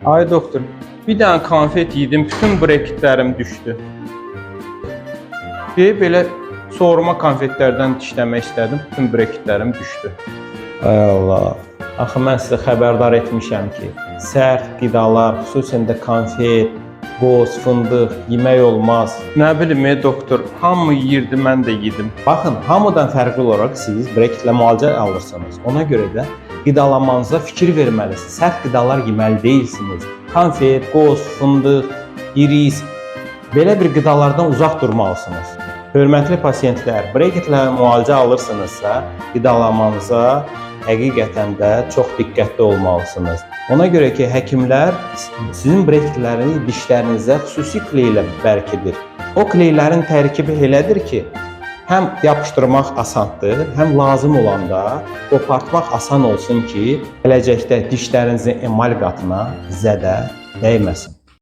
Ay doktor, bir dənə konfet yedim, bütün breketlərim düşdü. Belə soğurma konfetlərdən dişləmək istədim, bütün breketlərim düşdü. Ay Allah, axı mən sizə xəbərdar etmişəm ki, sərt qidalar, xüsusən də konfet, qoz, fındıq yemək olmaz. Nə bilim doktor, hamı yeyirdi, mən də yedim. Baxın, hamıdan fərqli olaraq siz breketlə müalicə alırsınız. Ona görə də qidalamanıza fikir verməlisiniz. Sərt qidalar yeməli deyilsiniz. Konfet, qoz, fındıq, iris, belə bir qidalardan uzaq durmalısınız. Hörmətli pasiyentlər, breketlə müalicə alırsınızsa, qidalamanıza həqiqətən də çox diqqətli olmalısınız. Ona görə ki, həkimlər sizin breketləri dişlərinizə xüsusi kley ilə bərk edir. O kleylərin tərkibi elədir ki, həm yapışdırmaq asandır, həm lazım olanda qopartmaq asan olsun ki, gələcəkdə dişlərinizin emal qatına zədə dəyməsin.